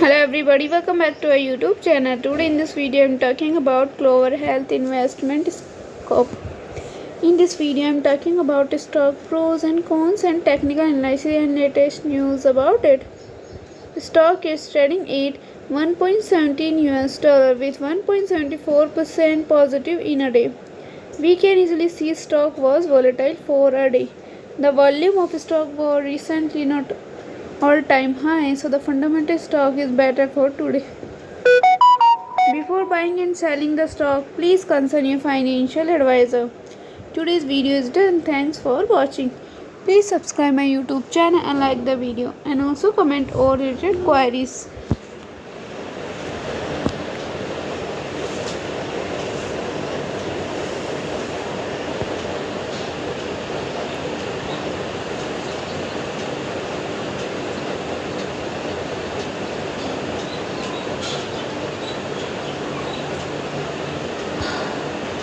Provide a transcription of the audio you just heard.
Hello everybody, welcome back to our YouTube channel. Today in this video I am talking about Clover Health Investment Scope. In this video I am talking about stock pros and cons and technical analysis and latest news about it. The stock is trading at 1.17 US dollar with 1.74% positive in a day. We can easily see stock was volatile for a day. The volume of stock was recently not all-time high, so the fundamental stock is better for today. Before buying and selling the stock, please consult your financial advisor. Today's video is done. Thanks for watching. Please subscribe my YouTube channel and like the video, and also comment all related queries.